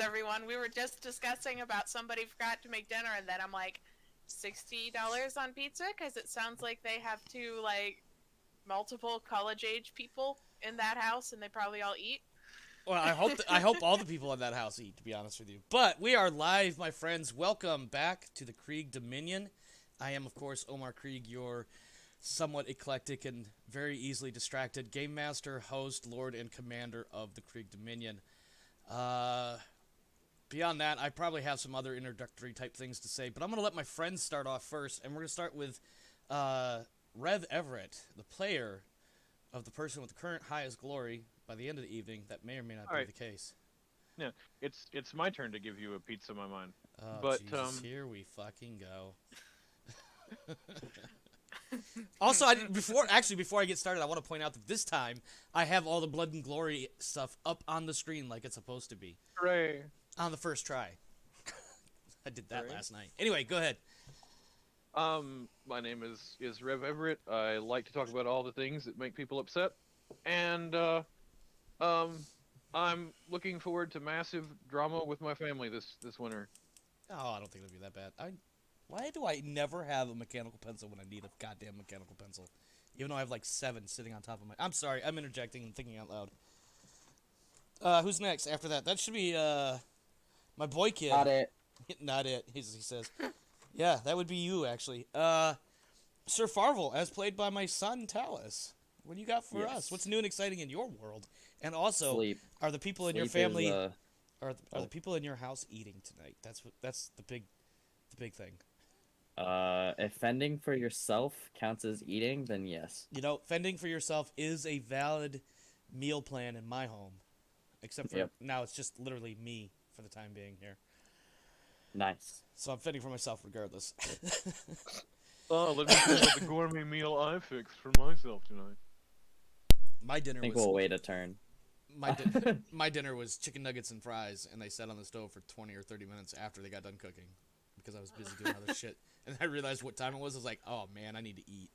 everyone. We were just discussing about somebody forgot to make dinner, and then I'm like, $60 on pizza? Because it sounds like they have two, like, multiple college-age people in that house, and they probably all eat. Well, I hope all the people in that house eat, to be honest with you. But we are live, my friends. Welcome back to the Krieg Dominion. I am, of course, Omar Krieg, your somewhat eclectic and very easily distracted game master, host, lord, and commander of the Krieg Dominion. Beyond that, I probably have some other introductory type things to say, but I'm going to let my friends start off first, and we're going to start with Rev Everett, the player of the person with the current highest glory by the end of the evening. That may or may not All be right. the case. Yeah, it's my turn to give you a pizza, my mind. Oh, But Jesus, here we fucking go. Also, before I get started, I want to point out that this time I have all the Blood and Glory stuff up on the screen like it's supposed to be hooray! on the first try. I did that Right. last night. Anyway, go ahead. My name is Rev Everett. I like to talk about all the things that make people upset, and um, I'm looking forward to massive drama with my family this winter. Oh, I don't think it'll be that bad. Why do I never have a mechanical pencil when I need a goddamn mechanical pencil? Even though I have like 7 sitting on top of my... I'm sorry, I'm interjecting and thinking out loud. Who's next after that? That should be, my boy kid. Got it. Not it, he says. Yeah, that would be you, actually. Sir Farvel, as played by my son, Talus. What do you got for Yes. us? What's new and exciting in your world? And also, Sleep. are the people in your Sleep family... is, Are oh. the people in your house eating tonight? That's the big thing. If fending for yourself counts as eating, then yes. You know, fending for yourself is a valid meal plan in my home. Except for Yep. now it's just literally me for the time being here. Nice. So I'm fending for myself regardless. Oh, let me tell you about the gourmet meal I fixed for myself tonight. My dinner I think was we'll wait a turn. my dinner was chicken nuggets and fries, and they sat on the stove for 20 or 30 minutes after they got done cooking because I was busy doing other shit. And I realized what time it was. I was like, oh man, I need to eat.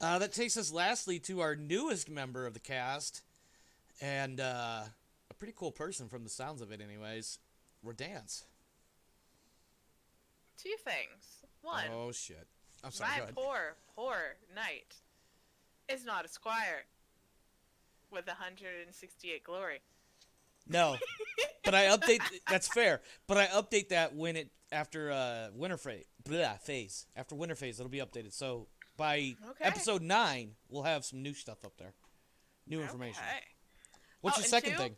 That takes us lastly to our newest member of the cast, and a pretty cool person from the sounds of it anyways, Rodance. Two things. One, Oh shit. I'm sorry, my go ahead. poor knight is not a squire with 168 glory. No, but I update. That's fair. But I update that when it after winter phase. After winter phase, it'll be updated. So by Okay. episode 9, we'll have some new stuff up there, new information. Okay. What's Oh, your and second two? thing?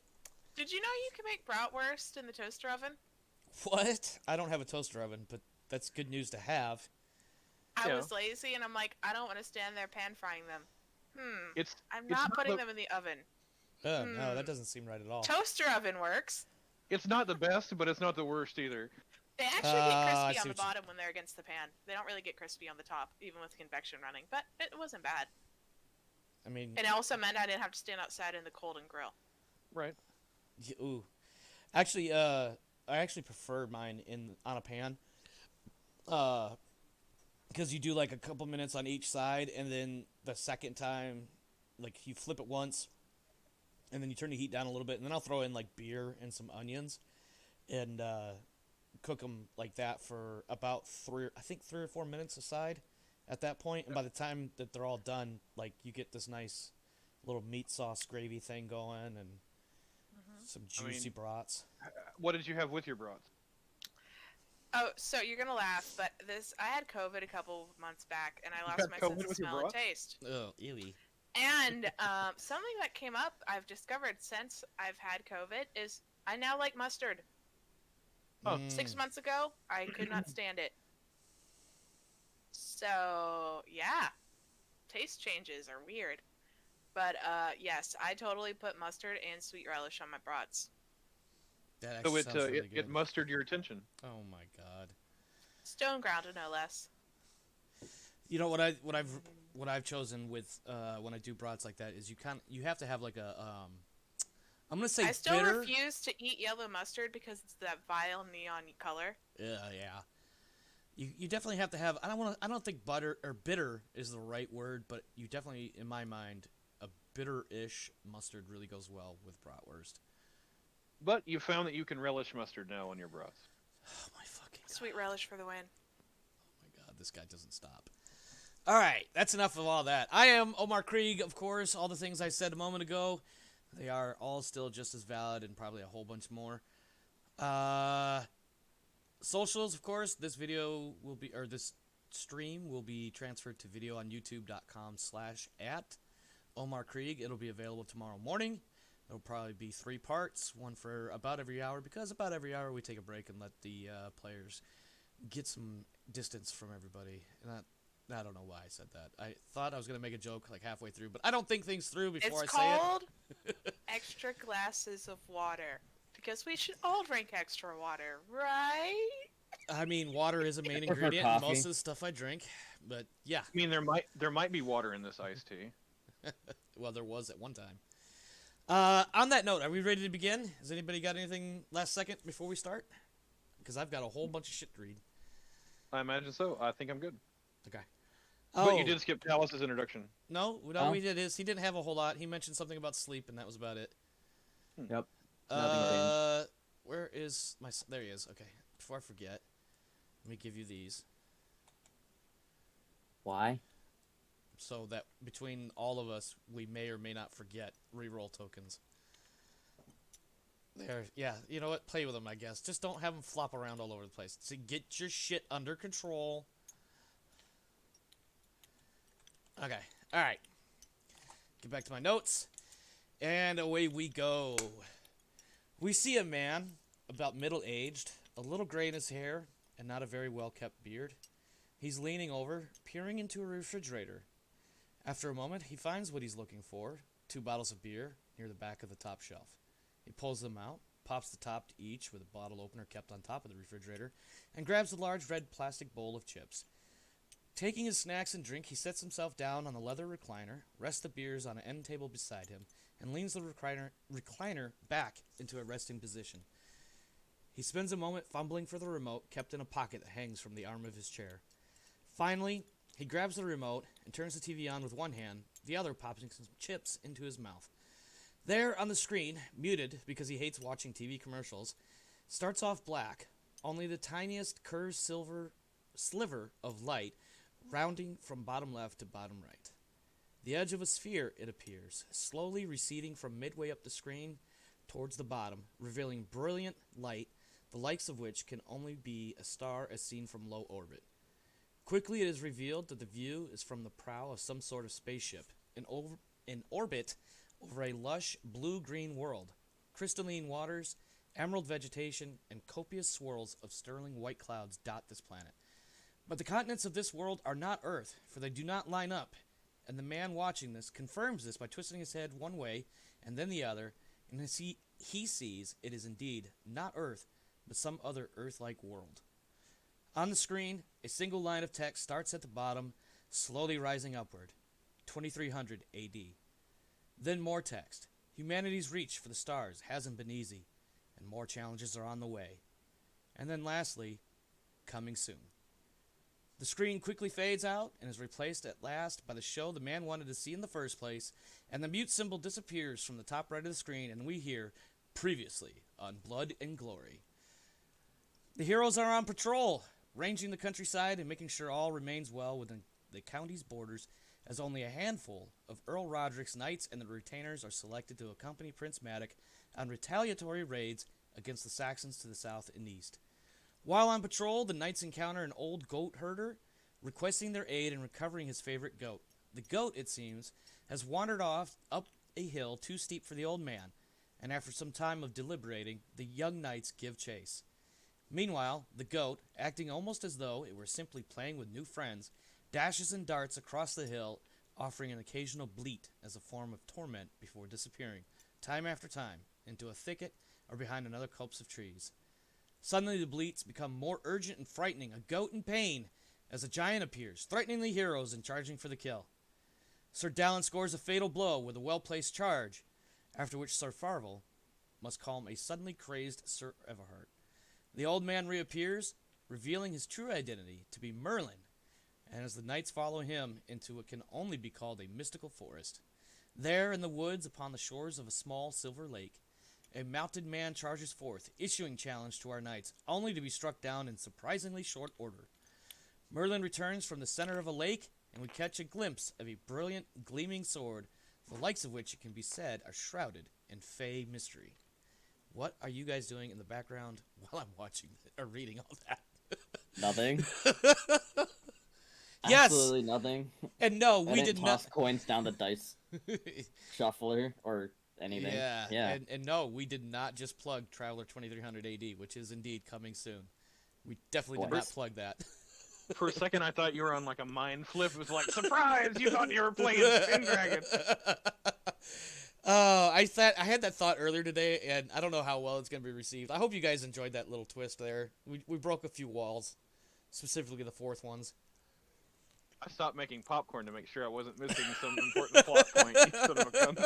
Did you know you can make bratwurst in the toaster oven? What? I don't have a toaster oven, but that's good news to have. I Yeah. was lazy and I'm like, I don't want to stand there pan frying them. It's I'm it's not not putting the- them in the oven. No, that doesn't seem right at all. Toaster oven works. it's not the best, but it's not the worst either. They actually I get see crispy on what the you- bottom when they're against the pan. They don't really get crispy on the top, even with convection running. But it wasn't bad. I mean, And it also meant I didn't have to stand outside in the cold and grill. Right. ooh. Actually, I actually prefer mine on a pan. Because you do like a couple minutes on each side, and then the second time, like you flip it once, and then you turn the heat down a little bit, and then I'll throw in like beer and some onions, and cook them like that for about 3 or 4 minutes a side. At that point, and by the time that they're all done, like you get this nice little meat sauce gravy thing going, and some juicy brats. What did you have with your brats? Oh, so you're gonna laugh, but I had COVID a couple months back, and I lost had my COVID sense of with your smell and bra? taste. Oh, ewy. And something that came up, I've discovered since I've had COVID, is I now like mustard. Oh. 6 months ago, I could not stand it. So, yeah. Taste changes are weird. But, yes, I totally put mustard and sweet relish on my brats. That So actually it sounds really it good. mustered your attention. Oh my god. Stone grounded, no less. You know what I've chosen with when I do brats like that is you have to have like a I'm gonna say I still bitter. refuse to eat yellow mustard because it's that vile neon color. Yeah. You definitely have to have. I don't think butter or bitter is the right word, but you definitely, in my mind, a bitter-ish mustard really goes well with bratwurst. but you found that you can relish mustard now on your broth. Oh my fucking god. Sweet relish for the win. Oh my god, this guy doesn't stop. Alright, that's enough of all that. I am Omar Krieg, of course. All the things I said a moment ago, they are all still just as valid and probably a whole bunch more. Socials, of course. This video will be, or this stream will be transferred to video on youtube.com/at Omar Krieg. It'll be available tomorrow morning. It'll probably be 3 parts, one for about every hour, because about every hour we take a break and let the players get some distance from everybody. And I don't know why I said that. I thought I was going to make a joke like halfway through, but I don't think things through before It's I say it. called extra glasses of water. Because we should all drink extra water, right? I mean, water is a main Or for ingredient in most coffee. of the stuff I drink, but yeah. I mean, there might be water in this iced tea. Well, there was at one time. On that note, are we ready to begin? Has anybody got anything last second before we start? Because I've got a whole bunch of shit to read. I imagine so. I think I'm good. Okay. But you did skip Talus's introduction. No, Oh. we did is he didn't have a whole lot. He mentioned something about sleep, and that was about it. Yep. Nothing Where is my? There he is. Okay. Before I forget, let me give you these Why? so that between all of us, we may or may not forget reroll tokens. There, yeah. You know what? Play with them, I guess. Just don't have them flop around all over the place. So get your shit under control. Okay. All right. Get back to my notes. And away we go. We see a man, about middle-aged, a little gray in his hair, and not a very well-kept beard. He's leaning over, peering into a refrigerator. After a moment, he finds what he's looking for, 2 bottles of beer, near the back of the top shelf. He pulls them out, pops the top to each with a bottle opener kept on top of the refrigerator, and grabs the large red plastic bowl of chips. Taking his snacks and drink, he sets himself down on the leather recliner, rests the beers on an end table beside him, and leans the recliner back into a resting position. He spends a moment fumbling for the remote kept in a pocket that hangs from the arm of his chair. Finally, he grabs the remote and turns the TV on with one hand, the other popping some chips into his mouth. There on the screen, muted because he hates watching TV commercials, starts off black, only the tiniest curved silver sliver of light rounding from bottom left to bottom right. The edge of a sphere, it appears, slowly receding from midway up the screen towards the bottom, revealing brilliant light, the likes of which can only be a star as seen from low orbit. Quickly it is revealed that the view is from the prow of some sort of spaceship, in orbit over a lush blue-green world. Crystalline waters, emerald vegetation, and copious swirls of sterling white clouds dot this planet. But the continents of this world are not Earth, for they do not line up, and the man watching this confirms this by twisting his head one way and then the other, and as he sees it is indeed not Earth, but some other Earth-like world. On the screen, a single line of text starts at the bottom, slowly rising upward. 2300 AD. Then more text. Humanity's reach for the stars hasn't been easy, and more challenges are on the way. And then lastly, coming soon. The screen quickly fades out and is replaced at last by the show the man wanted to see in the first place, and the mute symbol disappears from the top right of the screen, and we hear, previously on Blood and Glory. The heroes are on patrol, ranging the countryside and making sure all remains well within the county's borders, as only a handful of Earl Roderick's knights and the retainers are selected to accompany Prince Madoc on retaliatory raids against the Saxons to the south and east. While on patrol, the knights encounter an old goat herder, requesting their aid in recovering his favorite goat. The goat, it seems, has wandered off up a hill too steep for the old man, and after some time of deliberating, the young knights give chase. Meanwhile, the goat, acting almost as though it were simply playing with new friends, dashes and darts across the hill, offering an occasional bleat as a form of torment before disappearing, time after time, into a thicket or behind another copse of trees. Suddenly the bleats become more urgent and frightening, a goat in pain, as a giant appears, threatening the heroes and charging for the kill. Sir Dallin scores a fatal blow with a well-placed charge, after which Sir Farvel must calm a suddenly crazed Sir Everhart. The old man reappears, revealing his true identity to be Merlin, and as the knights follow him into what can only be called a mystical forest. There, in the woods upon the shores of a small silver lake, A mounted man charges forth, issuing challenge to our knights, only to be struck down in surprisingly short order. Merlin returns from the center of a lake, and we catch a glimpse of a brilliant, gleaming sword, the likes of which it can be said are shrouded in fey mystery. What are you guys doing in the background while I'm watching or reading all that? Nothing. Yes! Absolutely nothing. And no, I we didn't did toss not. coins down the dice shuffler or anything. Yeah. And no, we did not just plug Traveler 2300 AD, which is indeed coming soon. We definitely did not Course. plug that. For a second, I thought you were on like a mind flip. It was like, surprise! You thought you were playing Spin Dragon. Oh, I had that thought earlier today, and I don't know how well it's going to be received. I hope you guys enjoyed that little twist there. We broke a few walls, specifically the fourth ones. I stopped making popcorn to make sure I wasn't missing some important plot point. You son of a gun.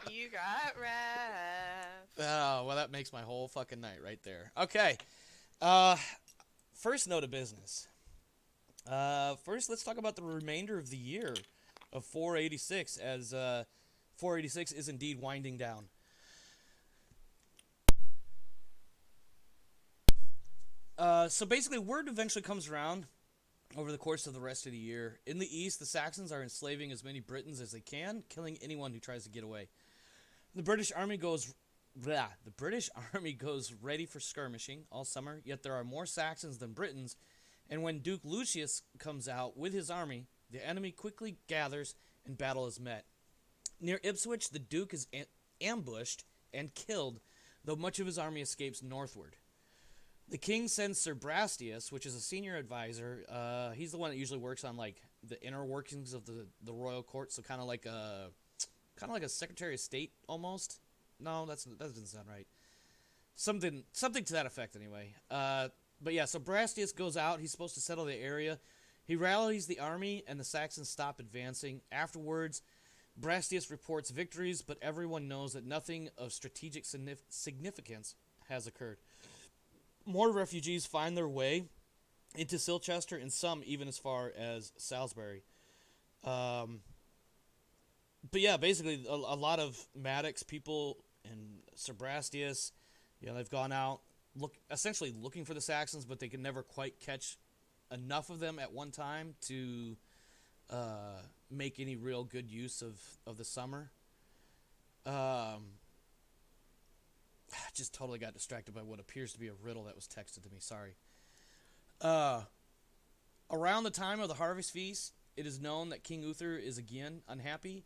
You got ref. Oh, well, that makes my whole fucking night right there. Okay. First note of business. First, let's talk about the remainder of the year of 486, as 486 is indeed winding down. So basically, word eventually comes around over the course of the rest of the year. In the east, the Saxons are enslaving as many Britons as they can, killing anyone who tries to get away. The British army goes ready for skirmishing all summer, yet there are more Saxons than Britons, and when Duke Lucius comes out with his army, the enemy quickly gathers and battle is met. Near Ipswich, the Duke is ambushed and killed, though much of his army escapes northward. The king sends Sir Brastius, which is a senior advisor. He's the one that usually works on like the inner workings of the royal court, so kind of like a Secretary of State almost. No, that doesn't sound right. Something to that effect, anyway. But yeah, so Brastius goes out. He's supposed to settle the area. He rallies the army, and the Saxons stop advancing. Afterwards, Brastius reports victories, but everyone knows that nothing of strategic significance has occurred. More refugees find their way into Silchester, and some even as far as Salisbury. But yeah, basically a lot of Maddox people and Sir Brastius, they've gone out essentially looking for the Saxons, but they can never quite catch enough of them at one time to make any real good use of the summer. Just totally got distracted by what appears to be a riddle that was texted to me. Sorry. Around the time of the harvest feast, it is known that King Uther is again unhappy.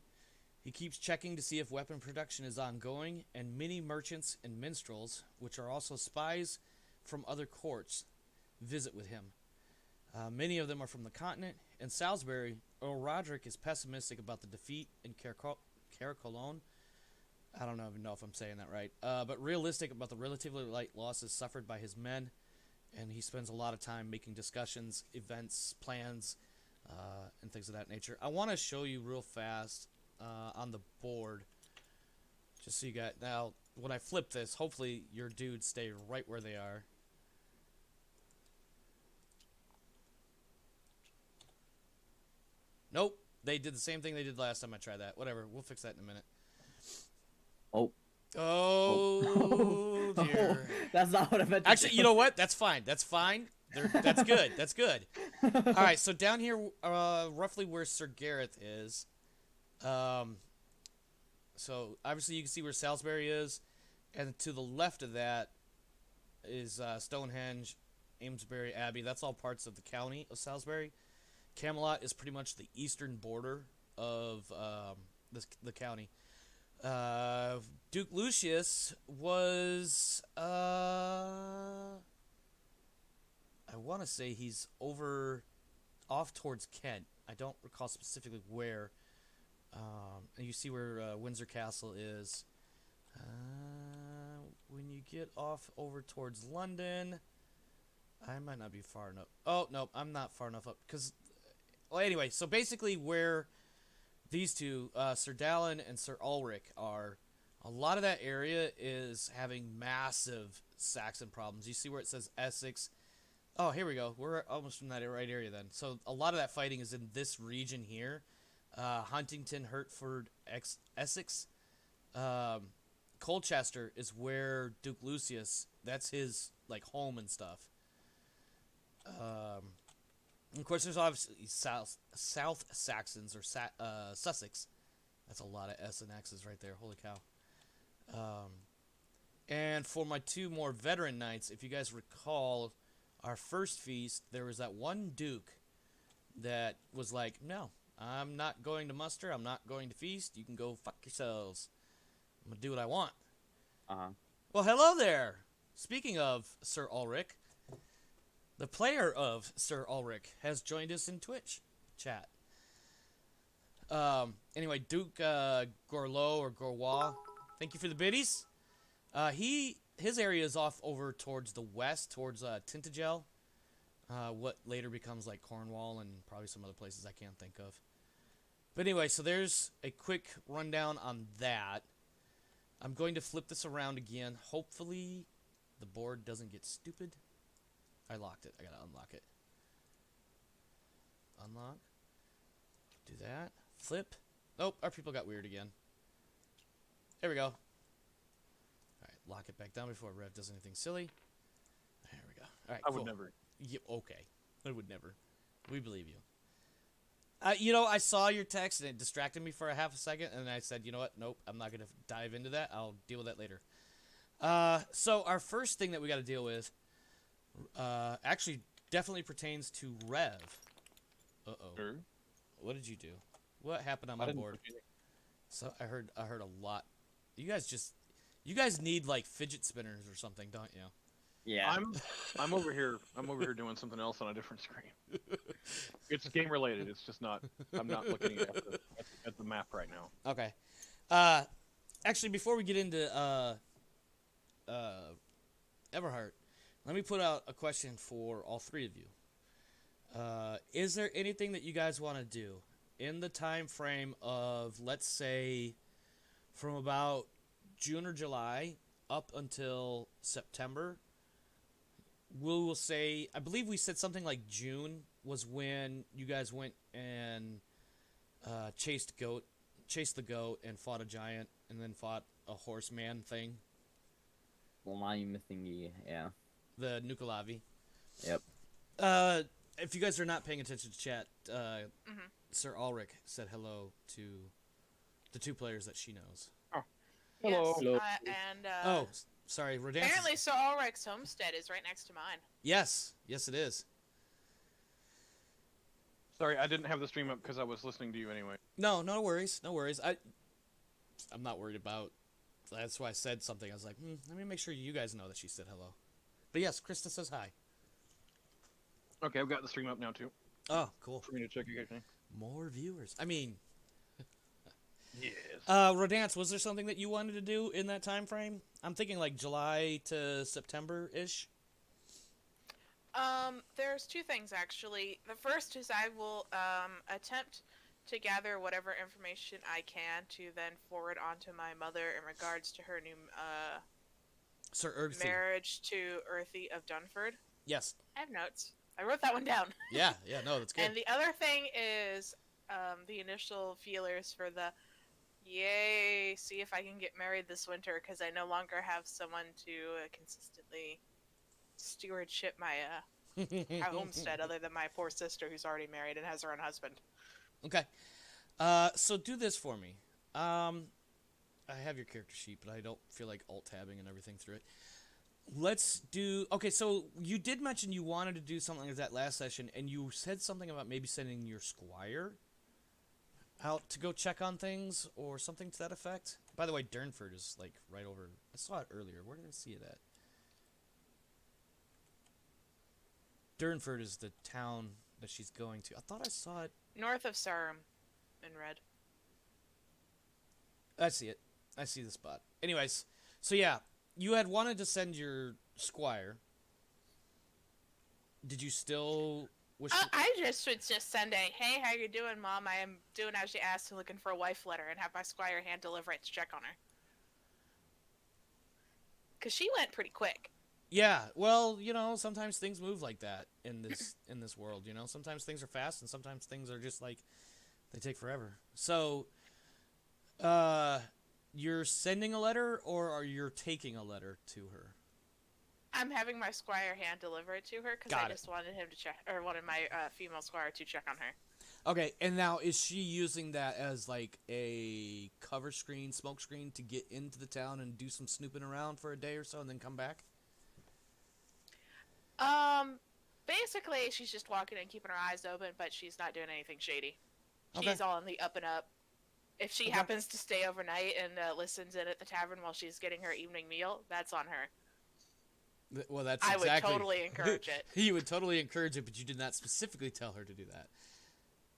He keeps checking to see if weapon production is ongoing, and many merchants and minstrels, which are also spies from other courts, visit with him. Many of them are from the continent. In Salisbury, Earl Roderick is pessimistic about the defeat in Caercolone. I don't even know if I'm saying that right. But realistic about the relatively light losses suffered by his men, and he spends a lot of time making discussions, events, plans, and things of that nature. I want to show you real fast on the board, just so you got. Now, when I flip this, hopefully your dudes stay right where they are. Nope, they did the same thing they did last time I tried that. Whatever, we'll fix that in a minute. Oh dear. That's not what I meant to Actually, do. you know what? That's fine. That's fine. That's good. That's good. All right, so down here, roughly where Sir Gareth is. So obviously you can see where Salisbury is, and to the left of that is Stonehenge, Amesbury Abbey. That's all parts of the county of Salisbury. Camelot is pretty much the eastern border of the county. Duke Lucius was, I want to say he's off towards Kent. I don't recall specifically where. And you see where Windsor Castle is. When you get off over towards London, I might not be far enough. Oh, no, I'm not far enough up. Well, anyway, so basically where these two, Sir Dallin and Sir Ulrich, are, a lot of that area is having massive Saxon problems. You see where it says Essex. Oh, here we go. We're almost from that right area then. So a lot of that fighting is in this region here. Huntington, Hertford, Essex. Colchester is where Duke Lucius. That's his like home and stuff. Of course, there's obviously South Saxons or Sussex. That's a lot of S and X's right there. Holy cow. And for my 2 more veteran knights, if you guys recall, our first feast, there was that one duke that was like, no, I'm not going to muster. I'm not going to feast. You can go fuck yourselves. I'm going to do what I want. Well, hello there. Speaking of Sir Ulrich, the player of Sir Ulrich has joined us in Twitch chat. Anyway, Duke Gorlo or Gorwa, thank you for the biddies. His area is off over towards the west, towards Tintagel, what later becomes like Cornwall and probably some other places I can't think of. But anyway, so there's a quick rundown on that. I'm going to flip this around again. Hopefully the board doesn't get stupid. I locked it. I gotta unlock it. Unlock. Do that. Flip. Nope, our people got weird again. There we go. Alright, lock it back down before Rev does anything silly. There we go. Alright, I cool. would never. Yeah, okay. I would never. We believe you. I saw your text and it distracted me for a half a second, and I said, you know what? Nope, I'm not going to dive into that. I'll deal with that later. So our first thing that we got to deal with actually definitely pertains to Rev. Uh-oh. Sure. What did you do? What happened on my board? So I heard a lot. You guys need like fidget spinners or something, don't you? Yeah. I'm over here. I'm over here doing something else on a different screen. It's game related. It's just not. I'm not looking at the map right now. Okay. Actually, before we get into Everhart, let me put out a question for all 3 of you. Is there anything that you guys want to do in the time frame of, let's say, from about June or July up until September? We'll say, I believe we said something like June was when you guys went and chased the goat and fought a giant and then fought a horseman thing. Lime thingy, yeah. The Nukalavi. Yep. If you guys are not paying attention to chat, Sir Ulrich said hello to the 2 players that she knows. Oh, hello. Yes, Hello. and Sorry, Rodan. apparently Sir Ulrich's homestead is right next to mine. Yes, it is. Sorry, I didn't have the stream up because I was listening to you anyway. No worries. I'm not worried about. That's why I said something. I was like, let me make sure you guys know that she said hello. But yes, Krista says hi. Okay, I've got the stream up now too. Oh, cool. For me to check again. More viewers. I mean, Yes. Rodance, was there something that you wanted to do in that time frame? I'm thinking like July to September-ish. There's 2 things actually. The first is I will attempt to gather whatever information I can to then forward on to my mother in regards to her new Sir Ergthy. marriage to Earthy of Dunford. Yes. I have notes. I wrote that one down. Yeah, no, that's good. And the other thing is the initial feelers for the yay, see if I can get married this winter, because I no longer have someone to consistently stewardship my homestead other than my poor sister who's already married and has her own husband. Okay. So do this for me. I have your character sheet, but I don't feel like alt-tabbing and everything through it. Let's do... Okay, so you did mention you wanted to do something like that last session, and you said something about maybe sending your squire out to go check on things, or something to that effect. By the way, Durnford is, like, right over... I saw it earlier. Where did I see it at? Durnford is the town that she's going to. I thought I saw it... North of Sarum, in red. I see it. I see the spot. Anyways, so yeah, you had wanted to send your squire. Did you still wish? I just would just send a, hey, how you doing, Mom? I am doing as you asked, looking for a wife letter, and have my squire hand deliver it to check on her. Because she went pretty quick. Yeah, well, sometimes things move like that in this world. Sometimes things are fast, and sometimes things are just like they take forever. So, you're sending a letter or are you taking a letter to her? I'm having my squire hand deliver it to her because Got I it. just wanted him to check, or wanted my female squire to check on her. Okay, and now is she using that as like a cover screen, smoke screen to get into the town and do some snooping around for a day or so and then come back? Basically, she's just walking and keeping her eyes open, but she's not doing anything shady. Okay. She's all on the up and up. If she Okay. happens to stay overnight and listens in at the tavern while she's getting her evening meal, that's on her. Well, that's I exactly. would totally encourage it. You would totally encourage it, but you did not specifically tell her to do that.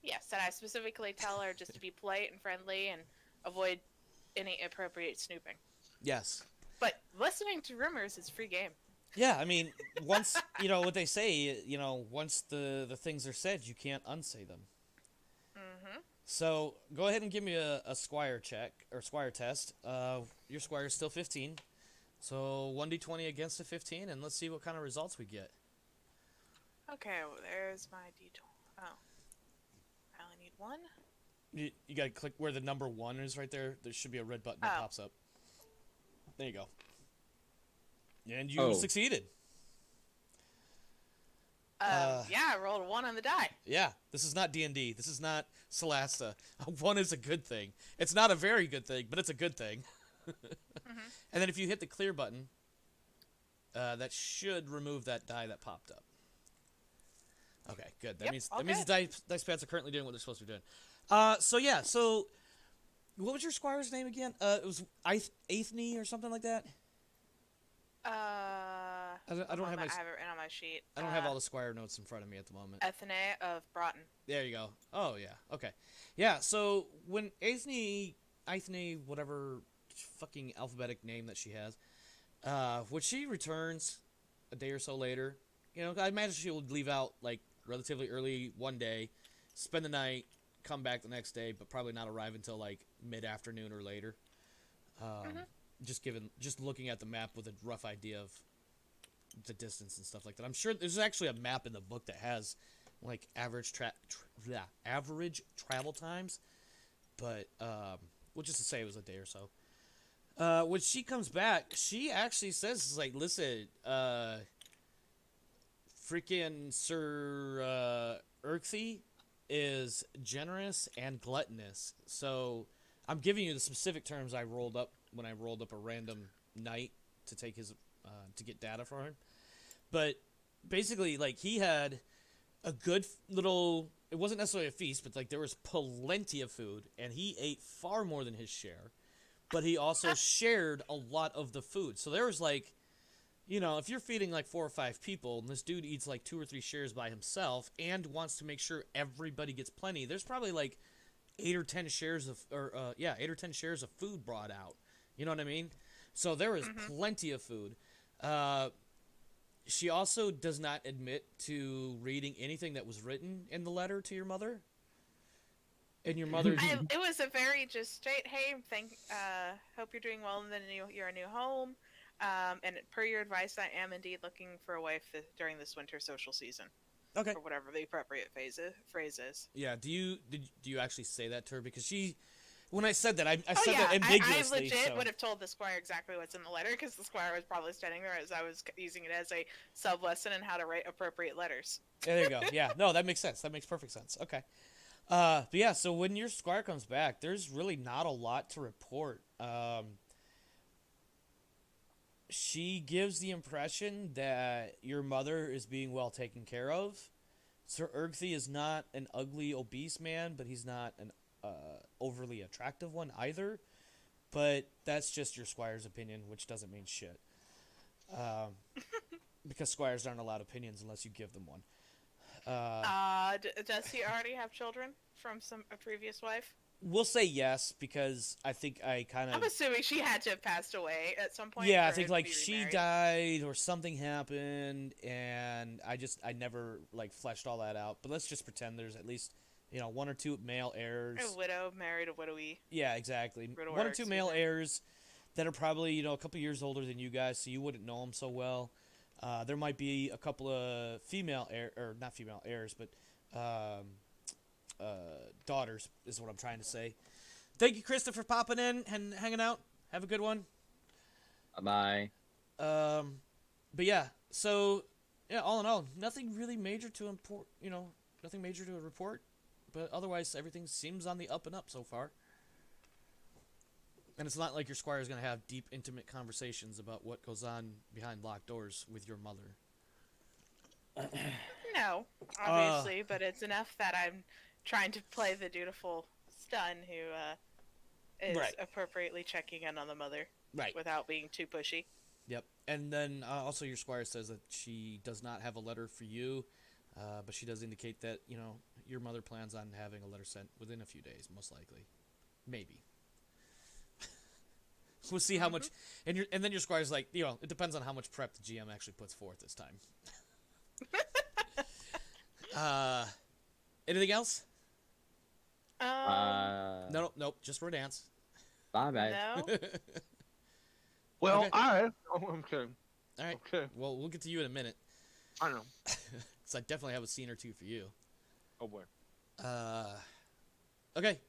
Yes, and I specifically tell her just to be polite and friendly and avoid any inappropriate snooping. Yes. But listening to rumors is free game. Yeah, I mean, once, what they say, once the things are said, you can't unsay them. Mm-hmm. So, go ahead and give me a squire check, or squire test. Your squire is still 15. So, 1d20 against a 15, and let's see what kind of results we get. Okay, well, there's my d20. Oh. I only need one. You gotta click where the number 1 is right there. There should be a red button that pops up. There you go. And you succeeded. Yeah, I rolled a 1 on the die. Yeah, this is not D&D. This is not Solasta. 1 is a good thing. It's not a very good thing, but it's a good thing. Mm-hmm. And then if you hit the clear button, that should remove that die that popped up. Okay, good. That means the dice pads are currently doing what they're supposed to be doing. So what was your squire's name again? It was Aithne or something like that? I I don't have I have it written on my sheet. I don't have all the squire notes in front of me at the moment. Ethne of Broughton. There you go. Oh yeah. Okay. Yeah. So when Aithne, whatever fucking alphabetic name that she has, when she returns a day or so later, I imagine she will leave out like relatively early one day, spend the night, come back the next day, but probably not arrive until like mid-afternoon or later. Just looking at the map with a rough idea of the distance and stuff like that. I'm sure there's actually a map in the book that has like average travel times, but we'll just say it was a day or so. When she comes back, she actually says, like, listen, freaking Sir Erkthy is generous and gluttonous. So I'm giving you the specific terms I rolled up when I rolled up a random night to take his to get data for him. But basically, like, he had a good little. It wasn't necessarily a feast, but like there was plenty of food, and he ate far more than his share. But he also shared a lot of the food. So there was like, if you're feeding like 4 or 5 people, and this dude eats like 2 or 3 shares by himself, and wants to make sure everybody gets plenty, there's probably like 8 or 10 shares of, 8 or 10 shares of food brought out. You know what I mean? So there is plenty of food. She also does not admit to reading anything that was written in the letter to your mother. And your mother... It was a very just straight, hey, hope you're doing well in your new home. And per your advice, I am indeed looking for a wife during this winter social season. Okay. Or whatever the appropriate phrase is. Yeah, do you actually say that to her? Because when I said that, I said that ambiguously. I legit would have told the squire exactly what's in the letter, because the squire was probably standing there as I was using it as a sub-lesson in how to write appropriate letters. Yeah, there you go. Yeah, no, that makes sense. That makes perfect sense. Okay. But yeah, so when your squire comes back, there's really not a lot to report. She gives the impression that your mother is being well taken care of. Sir Erkthy is not an ugly, obese man, but he's not an overly attractive one either. But that's just your squire's opinion, which doesn't mean shit. Because squires aren't allowed opinions unless you give them one. Does he already have children from a previous wife? We'll say yes, because I think I'm assuming she had to have passed away at some point. Yeah, I think like she died or something happened, and I never like fleshed all that out. But let's just pretend there's at least 1 or 2 male heirs. A widow married a widowee. Yeah, exactly. Widower, 1 or 2 male heirs that are probably a couple years older than you guys, so you wouldn't know them so well. There might be a couple of female or not female heirs, but daughters is what I'm trying to say. thank you, Krista, for popping in and hanging out. Have a good one. Bye. But yeah, so yeah, all in all, nothing really major to nothing major to report. But otherwise, everything seems on the up and up so far. And it's not like your squire is going to have deep, intimate conversations about what goes on behind locked doors with your mother. No, obviously, but it's enough that I'm trying to play the dutiful stun who is Right. appropriately checking in on the mother Right. without being too pushy. Yep. And then also your squire says that she does not have a letter for you, but she does indicate that, your mother plans on having a letter sent within a few days, most likely. Maybe. We'll see how much, and then your squire's like, it depends on how much prep the GM actually puts forth this time. Anything else? Nope, just for a dance. Bye, bye. No? Well, Okay. I'm kidding. All right. Okay, Well, we'll get to you in a minute, I know. because I definitely have a scene or two for you. Oh boy. Okay.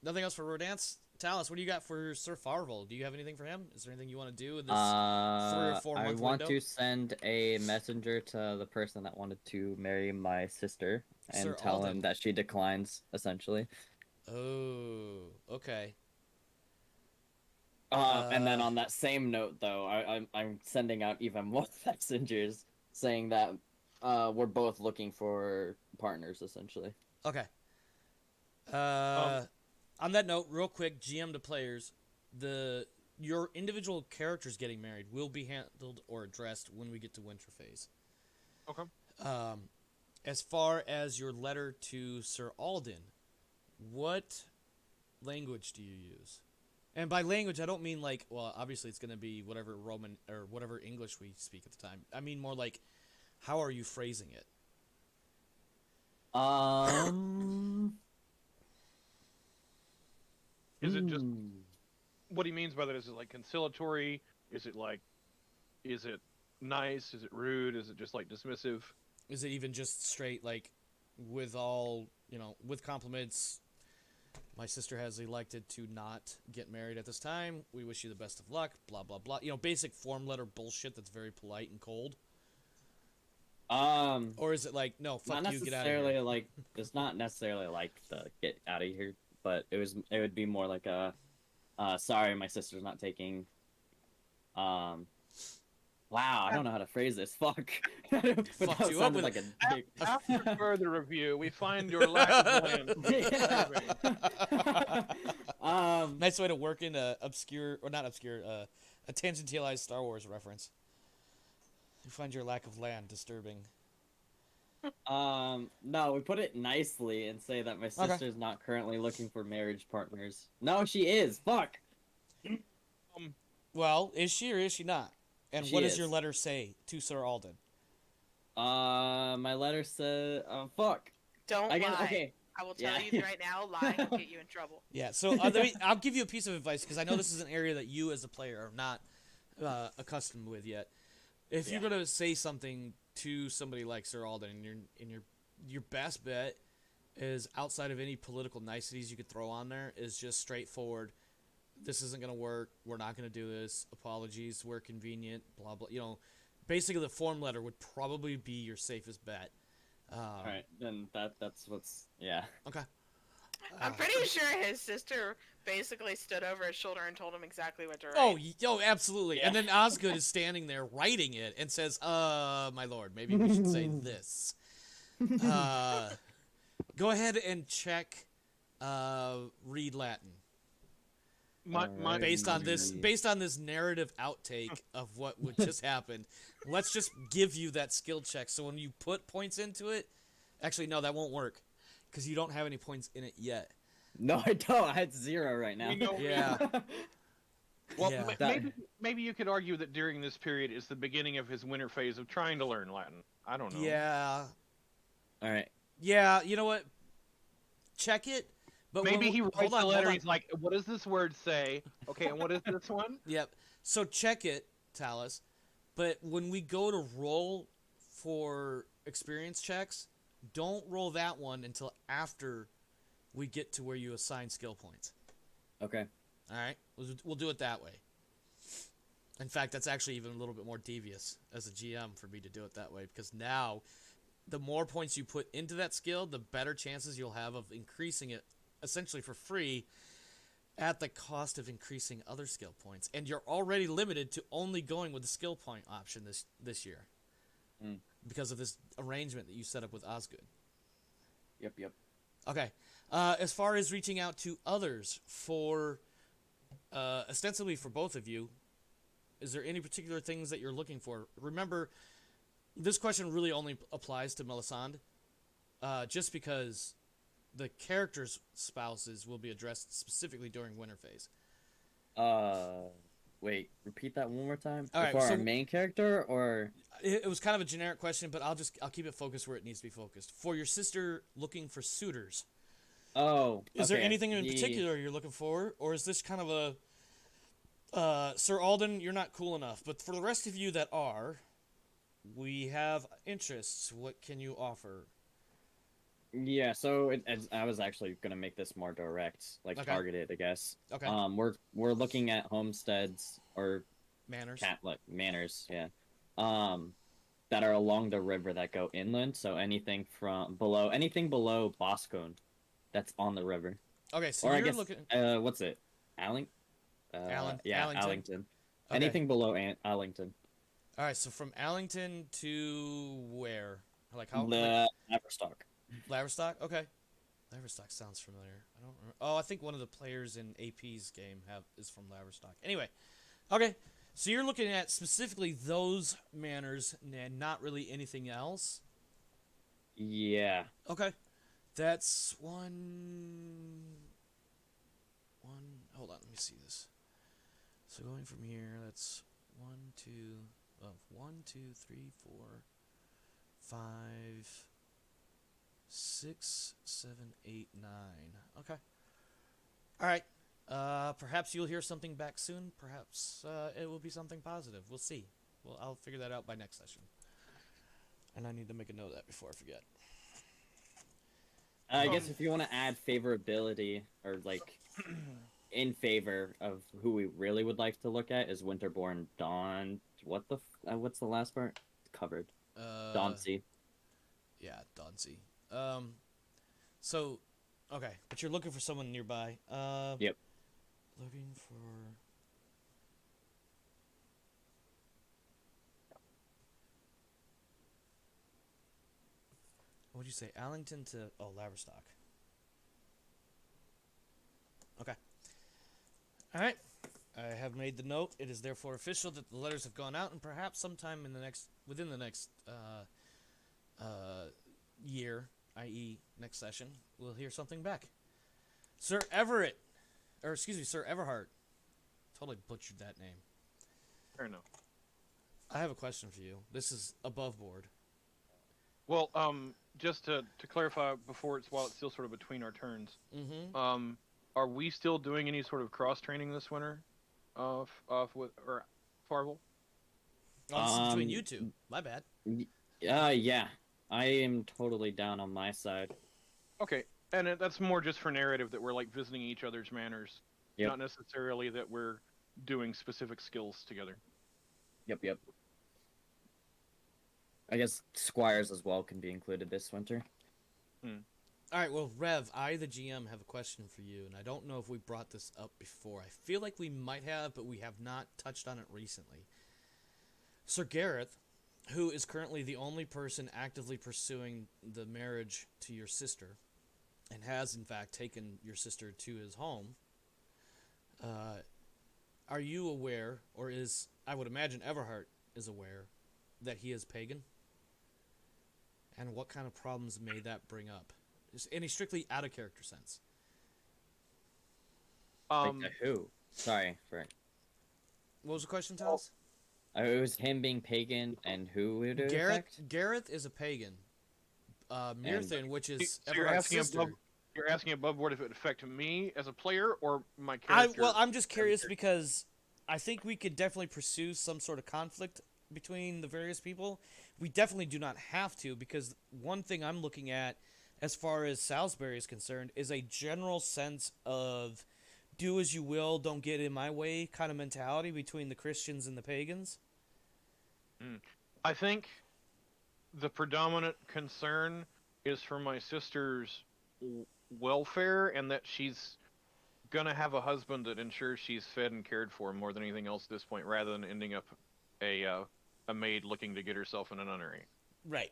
Nothing else for Rodance? Talus, what do you got for Sir Farvel? Do you have anything for him? Is there anything you want to do in this 3 or 4 I month want window? to send a messenger to the person that wanted to marry my sister and Sir tell Alden. him that she declines, essentially. Oh, okay. And then on that same note, though, I'm sending out even more messengers saying that we're both looking for partners, essentially. Okay. On that note, real quick, GM to players, your individual characters getting married will be handled or addressed when we get to Winter Phase. Okay. As far as your letter to Sir Alden, what language do you use? And by language, I don't mean obviously it's going to be whatever Roman or whatever English we speak at the time. I mean more like, how are you phrasing it? Is it just what he means by that? Is it like conciliatory? Is it nice? Is it rude? Is it just like dismissive? Is it even just straight with with compliments? My sister has elected to not get married at this time. We wish you the best of luck. Blah blah blah. Basic form letter bullshit that's very polite and cold. Or is it like, no, fuck not you, get out of here? necessarily it's not necessarily like the get out of here, but it would be more like a sorry, my sister's not taking wow, I don't know how to phrase this. Fuck. Fucked you up with like a dick. After further review, we find your lack of land. Nice way to work in a obscure, or not obscure, a tangentialized Star Wars reference. You find your lack of land disturbing. No, we put it nicely and say that my sister's not currently looking for marriage partners. No, she is. Fuck. Well, is she or is she not? And She what does is. your letter say to Sir Alden? My letter says, fuck. Don't lie. Okay. I will tell Yeah. you right now, lying will get you in trouble. Yeah, so I'll give you a piece of advice, because I know this is an area that you as a player are not accustomed with yet. If you're going to say something to somebody like Sir Alden, your best bet is, outside of any political niceties you could throw on there, is just straightforward. This isn't going to work. We're not going to do this. Apologies. We're convenient. Blah, blah. Basically the form letter would probably be your safest bet. All right, then that's what's Okay. I'm pretty sure his sister basically stood over his shoulder and told him exactly what to write. Oh, absolutely. Yeah. And then Osgood is standing there writing it and says, my lord, maybe we should say this. Go ahead and check read Latin. Based on this narrative outtake of what would just happen, let's just give you that skill check. So when you put points into it, actually no, that won't work, because you don't have any points in it yet. No, I don't. I had 0 right now. We know- Yeah. Well, Yeah. maybe you could argue that during this period is the beginning of his winter phase of trying to learn Latin. I don't know. Yeah. All right. Yeah. You know what? Check it. But Maybe he writes hold on, the letter. hold on. He's like, "What does this word say?" Okay, and what is this one? Yep. So check it, Talus. But when we go to roll for experience checks, don't roll that one until after we get to where you assign skill points. Okay. All right, we'll do it that way. In fact, that's actually even a little bit more devious as a GM for me to do it that way, because now the more points you put into that skill, the better chances you'll have of increasing it essentially for free at the cost of increasing other skill points. And you're already limited to only going with the skill point option this year Mm. because of this arrangement that you set up with Osgood. Yep. Okay. As far as reaching out to others for ostensibly for both of you, is there any particular things that you're looking for? Remember, this question really only applies to Melisande, just because the characters' spouses will be addressed specifically during winter phase. Wait. Repeat that one more time. All right, For so- our main character, or It was kind of a generic question, but I'll keep it focused where it needs to be focused. For your sister looking for suitors, is there okay. anything in particular you're looking for, or is this kind of a Sir Alden, you're not cool enough, but for the rest of you that are, we have interests. What can you offer? Yeah, so I was actually gonna make this more direct, like Okay. targeted, I guess. Okay. We're looking at homesteads or Manners. manors, yeah. That are along the river that go inland. So anything below Boscone, that's on the river. Okay, so Or I you're guess looking. what's it? Yeah, Allington. Allington. Okay. Anything below Allington. All right, so from Allington to where? Like how? The Laverstock. Laverstock. Okay. Laverstock sounds familiar. I don't remember. Oh, I think one of the players in AP's game is from Laverstock. Anyway, okay. So you're looking at specifically those manors and not really anything else. Yeah. Okay. That's one. Hold on, let me see this. So going from here, that's 1, 2, 3, 4, 5, 6, 7, 8, 9. Okay. All right. Perhaps you'll hear something back soon. Perhaps it will be something positive. We'll see. Well, I'll figure that out by next session. And I need to make a note of that before I forget. I guess if you want to add favorability or like in favor of who we really would like to look at is Winterborn Dawn. What's the last part? Covered. Dauncey. Yeah, Dauncey. So, okay, but you're looking for someone nearby. Yep. Looking for. What'd you say? Allington to Laverstock. Okay. All right. I have made the note. It is therefore official that the letters have gone out, and perhaps sometime within the next year, i.e., next session, we'll hear something back. Sir Everhart. Totally butchered that name. Fair enough. I have a question for you. This is above board. Well, just to clarify while it's still sort of between our turns, Mm-hmm. are we still doing any sort of cross training this winter, with Farvel? Oh, this is between you two. My bad. Yeah. I am totally down on my side. Okay, and that's more just for narrative that we're like visiting each other's manners, Yep. not necessarily that we're doing specific skills together. Yep. I guess squires as well can be included this winter. All right, well, Rev, I, the GM, have a question for you, and I don't know if we brought this up before. I feel like we might have, but we have not touched on it recently. Sir Gareth, who is currently the only person actively pursuing the marriage to your sister, and has, in fact, taken your sister to his home, are you aware, or is, I would imagine Everhart is aware, that he is pagan? And what kind of problems may that bring up? Just in a strictly out of character sense. Like the who? Sorry for. What was the question, Talis? It was him being pagan and who would it affect? Gareth is a pagan. Myrthin, which is So you're Everhart's asking sister. You're asking above board if it would affect me as a player or my character. I'm just curious because I think we could definitely pursue some sort of conflict between the various people. We definitely do not have to, because one thing I'm looking at as far as Salisbury is concerned is a general sense of, do as you will, don't get in my way kind of mentality between the Christians and the pagans. I think the predominant concern is for my sister's welfare, and that she's gonna have a husband that ensures she's fed and cared for more than anything else at this point, rather than ending up a maid looking to get herself in a nunnery. Right.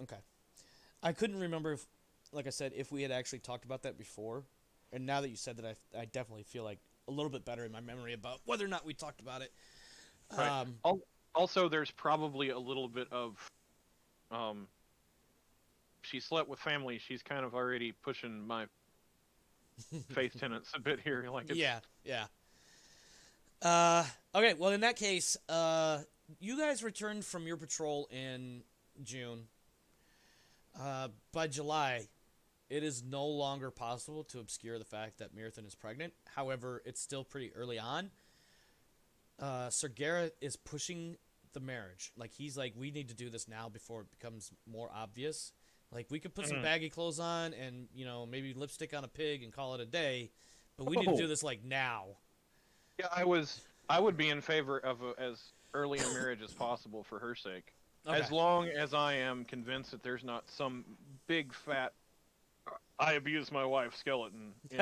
Okay. I couldn't remember if, like I said, if we had actually talked about that before. And now that you said that, I definitely feel like a little bit better in my memory about whether or not we talked about it. Right. Also, there's probably a little bit of, she slept with family. She's kind of already pushing my faith tenets a bit here. Like, it's, Yeah. Okay, well, in that case, you guys returned from your patrol in June. By July, it is no longer possible to obscure the fact that Myrthen is pregnant. However, it's still pretty early on. Sir Garrett is pushing the marriage. Like, he's like, we need to do this now before it becomes more obvious. Like, we could put some baggy clothes on and, maybe lipstick on a pig and call it a day, but we need to do this, like, now. Yeah, I would be in favor of as early a marriage as possible for her sake. Okay. As long as I am convinced that there's not some big fat I abuse my wife skeleton in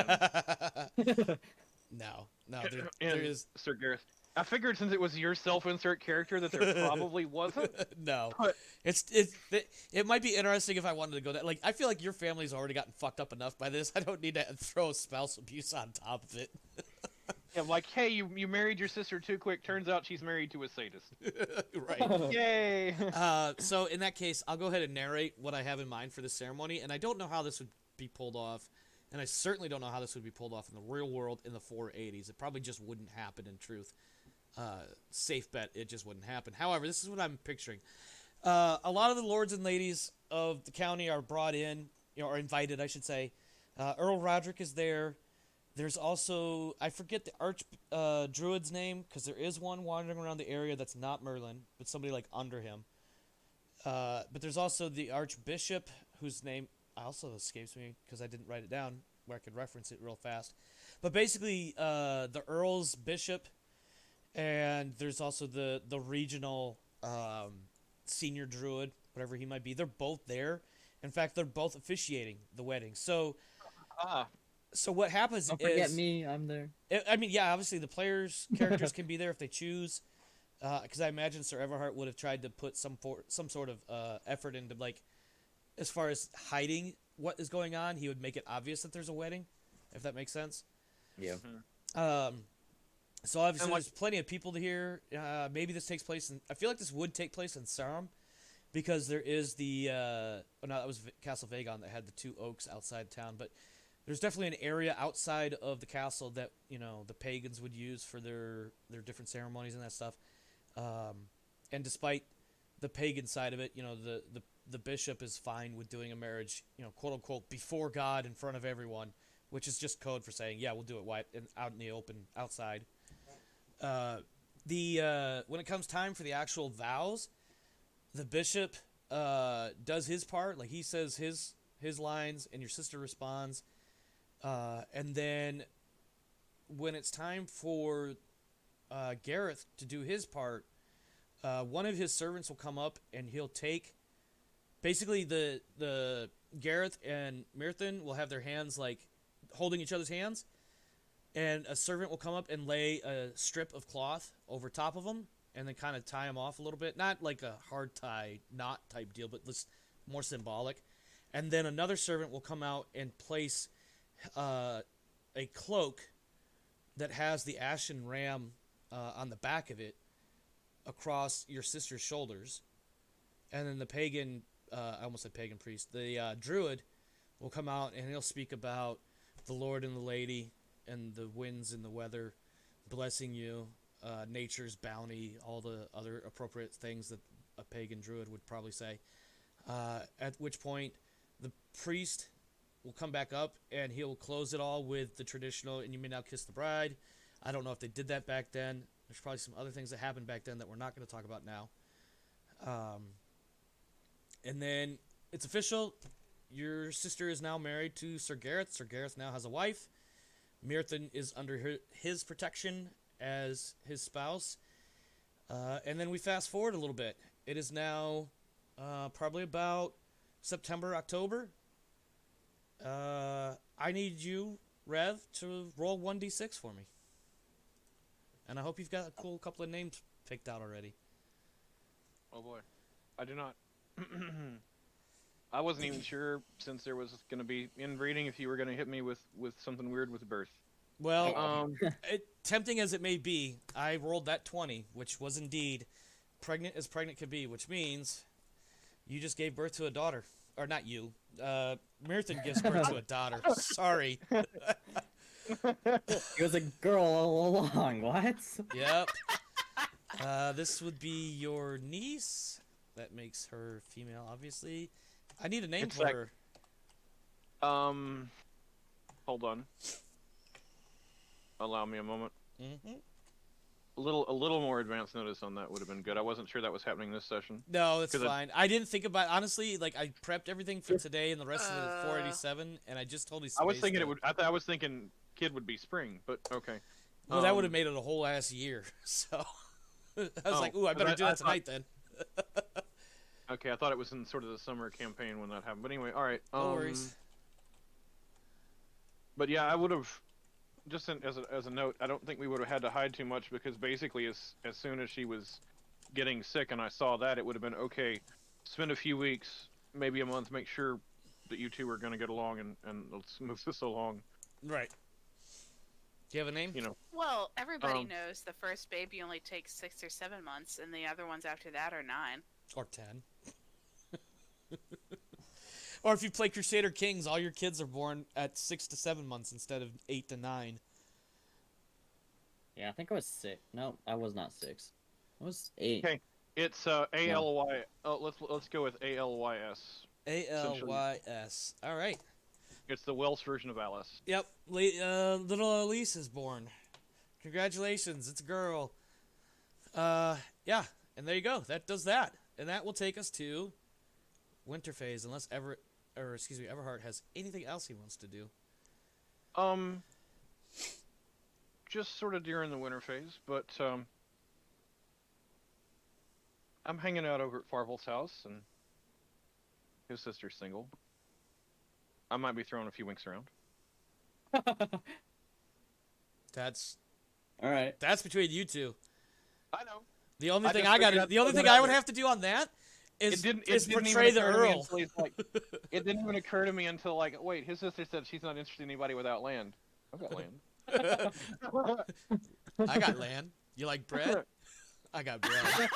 No, in there is Sir Gareth. I figured since it was your self-insert character that there probably wasn't. no. But It might be interesting if I wanted to go that. Like, I feel like your family's already gotten fucked up enough by this. I don't need to throw spouse abuse on top of it. yeah, like, hey, you married your sister too quick. Turns out she's married to a sadist. Right. Yay! So in that case, I'll go ahead and narrate what I have in mind for this ceremony, and I don't know how this would be pulled off, and I certainly don't know how this would be pulled off in the real world in the 480s. It probably just wouldn't happen in truth. Safe bet, it just wouldn't happen. However, this is what I'm picturing. A lot of the lords and ladies of the county are brought in, or invited, I should say. Earl Roderick is there. There's also, I forget the arch druid's name, because there is one wandering around the area that's not Merlin, but somebody like under him. But there's also the archbishop, whose name also escapes me because I didn't write it down where I could reference it real fast. But basically, the earl's bishop, and there's also the regional senior druid, whatever he might be. They're both there. In fact, they're both officiating the wedding. So what happens Don't is... forget me, I'm there. Yeah, obviously the characters can be there if they choose. Because I imagine Sir Everhart would have tried to put some sort of effort into, like, as far as hiding what is going on, he would make it obvious that there's a wedding, if that makes sense. Yeah. So obviously there's plenty of people to hear. Maybe this takes place I feel like this would take place in Sarum, because there is that was Castle Vagon that had the two oaks outside town, but there's definitely an area outside of the castle that, the pagans would use for their different ceremonies and that stuff. And despite the pagan side of it, the bishop is fine with doing a marriage, quote unquote, before God in front of everyone, which is just code for saying, yeah, we'll do it out in the open outside. When it comes time for the actual vows, the bishop does his part, like he says his lines, and your sister responds. And then when it's time for Gareth to do his part, one of his servants will come up and he'll take, basically the Gareth and Myrthen will have their hands like holding each other's hands, and a servant will come up and lay a strip of cloth over top of them and then kind of tie them off a little bit, not like a hard tie knot type deal, but just more symbolic. And then another servant will come out and place a cloak that has the ashen ram on the back of it across your sister's shoulders. And then the pagan, I almost said pagan priest, the druid will come out and he'll speak about the Lord and the Lady and the winds and the weather blessing you, nature's bounty, all the other appropriate things that a pagan druid would probably say. At which point the priest will come back up and he'll close it all with the traditional, and you may now kiss the bride. I don't know if they did that back then. There's probably some other things that happened back then that we're not going to talk about now. And then it's official. Your sister is now married to Sir Gareth. Sir Gareth now has a wife. Mirthan is under his protection as his spouse. And then we fast forward a little bit. It is now probably about September, October. I need you, Rev, to roll 1d6 for me. And I hope you've got a cool couple of names picked out already. Oh boy, I do not. I wasn't even sure, since there was going to be inbreeding, if you were going to hit me with something weird with birth. Well, tempting as it may be, I rolled that 20, which was indeed pregnant as pregnant could be, which means you just gave birth to a daughter. Or not you. Mirthan gives birth to a daughter. Sorry. It was a girl all along. What? Yep. This would be your niece. That makes her female, obviously. I need a name for her. Hold on. Allow me a moment. Mm-hmm. A little more advance notice on that would have been good. I wasn't sure that was happening this session. No, that's fine. I didn't think about, honestly, like, I prepped everything for today and the rest of the 487, and I just totally spaced I was thinking it. it would. I was thinking kid would be spring, but okay. Well, that would have made it a whole ass year. So I was like, ooh, I better do that tonight then. Okay, I thought it was in sort of the summer campaign when that happened. But anyway, all right. No worries. But yeah, I would have, just as a note, I don't think we would have had to hide too much, because basically as soon as she was getting sick and I saw that, it would have been, okay, spend a few weeks, maybe a month, make sure that you two are going to get along, and let's move this along. Right. Do you have a name? You know. Well, everybody knows the first baby only takes 6 or 7 months, and the other ones after that are 9. Or 10. Or if you play Crusader Kings, all your kids are born at 6 to 7 months instead of 8 to 9. Yeah, I think I was 6. No, I was not 6. I was 8. Okay, it's ALY. Let's go with ALYS. ALYS. All right. It's the Welsh version of Alice. Yep. Little Elise is born. Congratulations, it's a girl. Yeah, and there you go. That does that, and that will take us to winter phase, unless Everhart has anything else he wants to do. Just sort of during the winter phase, but I'm hanging out over at Farvel's house, and his sister's single. I might be throwing a few winks around. That's all right. That's between you two. I know. The only thing I would have to do on that is portray the Earl. It didn't even occur to me until, like, wait, his sister said she's not interested in anybody without land. I've got land. I got land. You like bread? I got bread.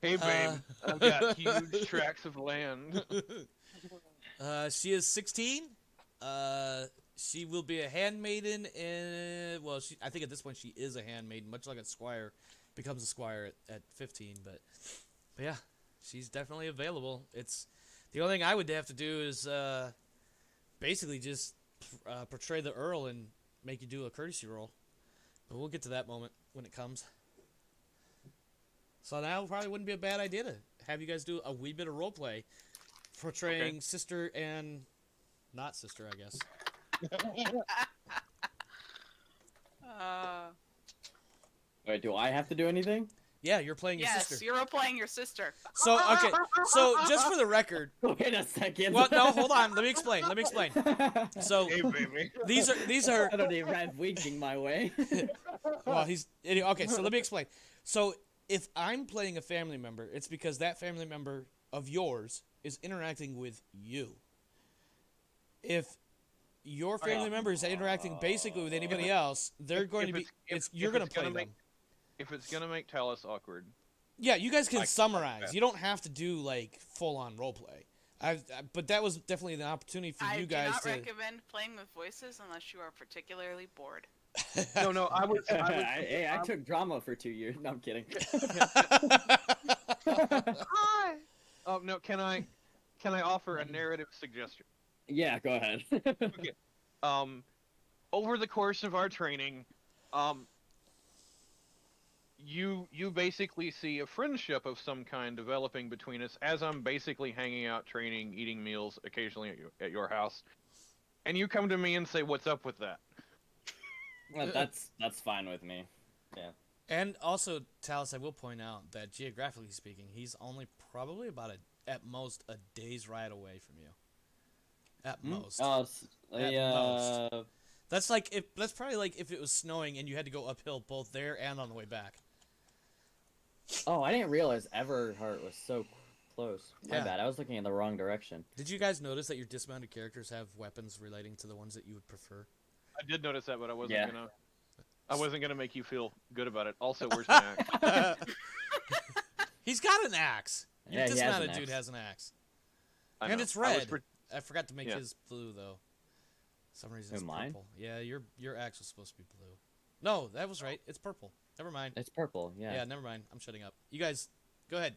Hey, babe, I've got huge tracts of land. She is 16. She will be a handmaiden, and I think at this point she is a handmaiden, much like a squire becomes a squire at 15. But yeah, she's definitely available. It's the only thing I would have to do is basically just portray the Earl and make you do a courtesy roll. But we'll get to that moment when it comes. So now probably wouldn't be a bad idea to have you guys do a wee bit of role play, portraying sister and not sister, I guess. Wait, do I have to do anything? Yeah, you're playing your sister. Yes, you're playing your sister. So, okay, so just for the record. Wait a second. Well, no, hold on. Let me explain. So, hey, baby. these are. I don't even have winking my way. Well, okay. So let me explain. So if I'm playing a family member, it's because that family member of yours is interacting with you. If your family member is interacting basically with anybody else, they're going to be. You're going to play them. If it's gonna make Talus awkward. Yeah, you guys can summarize. You don't have to do like full-on roleplay. But that was definitely an opportunity for you guys to. I do not recommend playing with voices unless you are particularly bored. No, I took drama for 2 years. No, I'm kidding. Hi. Oh no, can I offer a narrative suggestion? Yeah, go ahead. Okay. Over the course of our training, you basically see a friendship of some kind developing between us as I'm basically hanging out, training, eating meals occasionally at your house. and you come to me and say, "What's up with that?" Well, that's fine with me. Yeah. And also, Talis, I will point out that geographically speaking, he's only probably about at most a day's ride away from you. At most. Oh, At yeah. That's probably like if it was snowing and you had to go uphill both there and on the way back. Oh, I didn't realize Everhart was so close. My Yeah. bad. I was looking in the wrong direction. Did you guys notice that your dismounted characters have weapons relating to the ones that you would prefer? I did notice that, but I wasn't Yeah. gonna. I wasn't gonna make you feel good about it. Also, where's my axe? He's got an axe. Your Yeah, he has an dismounted dude axe. has an axe. I And know. it's I was red. pre- I forgot to make Yeah. his blue though. Some reason it's Who, mine? purple. Yeah, your axe was supposed to be blue. No, that was right. It's purple. Never mind. It's purple. Yeah. Yeah, never mind. I'm shutting up. You guys, go ahead.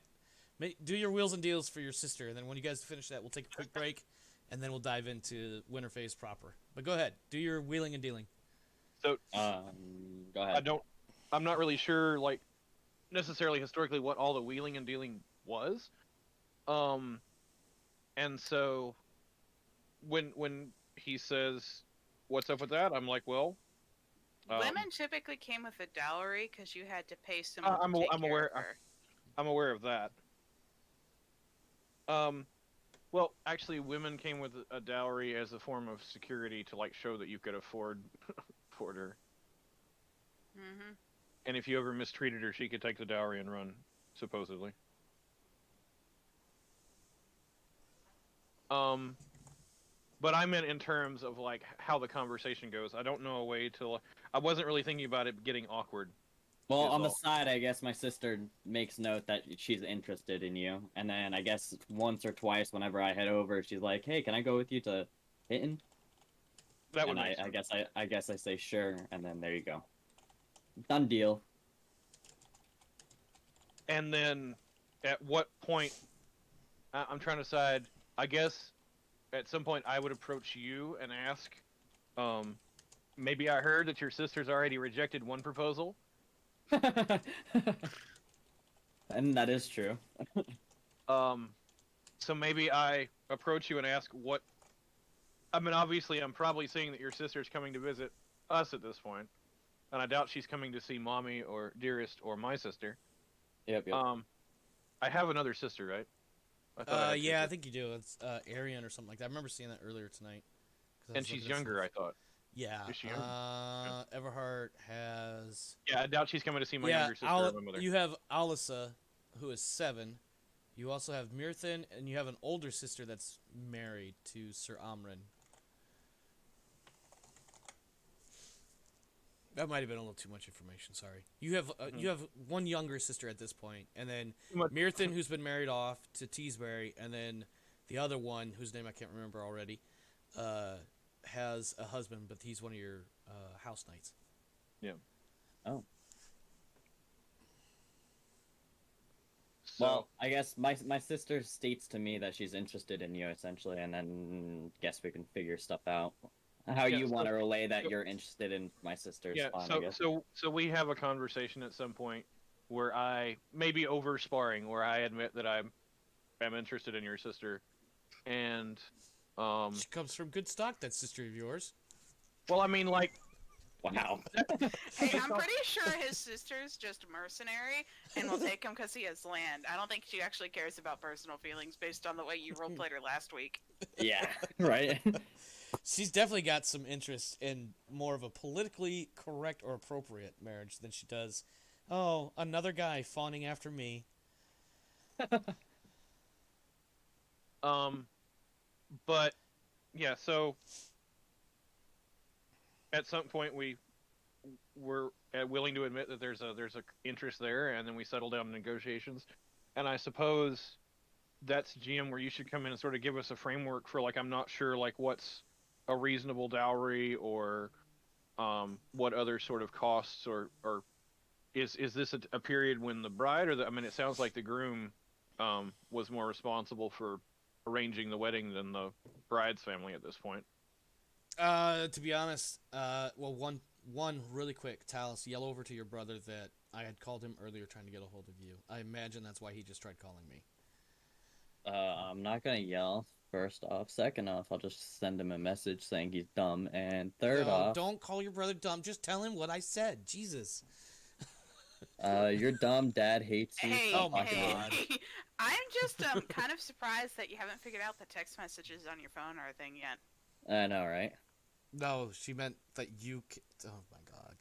Do your wheels and deals for your sister, and then when you guys finish that, we'll take a quick break, and then we'll dive into Winterface proper. But go ahead. Do your wheeling and dealing. So Go ahead. I'm not really sure, like, necessarily historically what all the wheeling and dealing was. And so when he says, "What's up with that?" I'm like, well, Women typically came with a dowry because you had to pay I'm someone to take I'm care aware. of her. I'm aware of that. Well, actually, women came with a dowry as a form of security to like show that you could afford her. Mm-hmm. And if you ever mistreated her, she could take the dowry and run, supposedly. But I meant in terms of like how the conversation goes. I don't know a way to. I wasn't really thinking about it getting awkward. Well, is on the all. side, I guess my sister makes note that she's interested in you, and then I guess once or twice, whenever I head over, she's like, "Hey, can I go with you to Hitton?" That would And make I sense. I guess I say sure, and then there you go, done deal. And then, at what point? I'm trying to decide. I guess at some point I would approach you and ask. Maybe I heard that your sister's already rejected one proposal. And that is true. So maybe I approach you and ask what. I mean, obviously, I'm probably seeing that your sister's coming to visit us at this point, and I doubt she's coming to see mommy or dearest or my sister. Yep. I have another sister, right? I thought I had two Yeah, I sisters. think you do. It's Arian or something like that. I remember seeing that earlier tonight. 'Cause I And was she's looking at younger, I stuff. thought. Yeah. Is she younger? Everhart has. Yeah, I doubt she's coming to see my Yeah, younger sister or my mother. you have Alissa, who is 7. You also have Mirthin, and you have an older sister that's married to Sir Amrin. That might have been a little too much information. Sorry. You have one younger sister at this point, and then Too much- Mirthin, who's been married off to Teesbury, and then the other one, whose name I can't remember already, has a husband, but he's one of your house knights. Yeah. Oh. So, Well, I guess my sister states to me that she's interested in you essentially, and then guess we can figure stuff out. How Yeah, you want to so- relay that so- you're interested in my sister's yeah. fine, I So guess. so we have a conversation at some point where I maybe over sparring, where I admit that I'm interested in your sister, and She comes from good stock, that sister of yours. well, I mean, like, Wow. Hey, I'm pretty sure his sister's just a mercenary and will take him because he has land. I don't think she actually cares about personal feelings based on the way you roleplayed her last week. Yeah. Right. She's definitely got some interest in more of a politically correct or appropriate marriage than she does. Oh, another guy fawning after me. But yeah, so at some point we're willing to admit that there's a interest there, and then we settle down negotiations. And I suppose that's GM where you should come in and sort of give us a framework for like I'm not sure like what's a reasonable dowry or what other sort of costs or is this a period when the bride or I mean it sounds like the groom was more responsible for arranging the wedding than the bride's family at this point. To be honest, well, one really quick, Talis, yell over to your brother that I had called him earlier trying to get a hold of you. I imagine that's why he just tried calling me. I'm not gonna yell. First off, second off, I'll just send him a message saying he's dumb, and third No, off, don't call your brother dumb. Just tell him what I said. Jesus. you're dumb. Dad hates you. Hey, Oh Stop my talking to him. God. hey, I'm just kind of surprised that you haven't figured out the text messages on your phone or a thing yet. I know, right? No, she meant that you. Oh my God.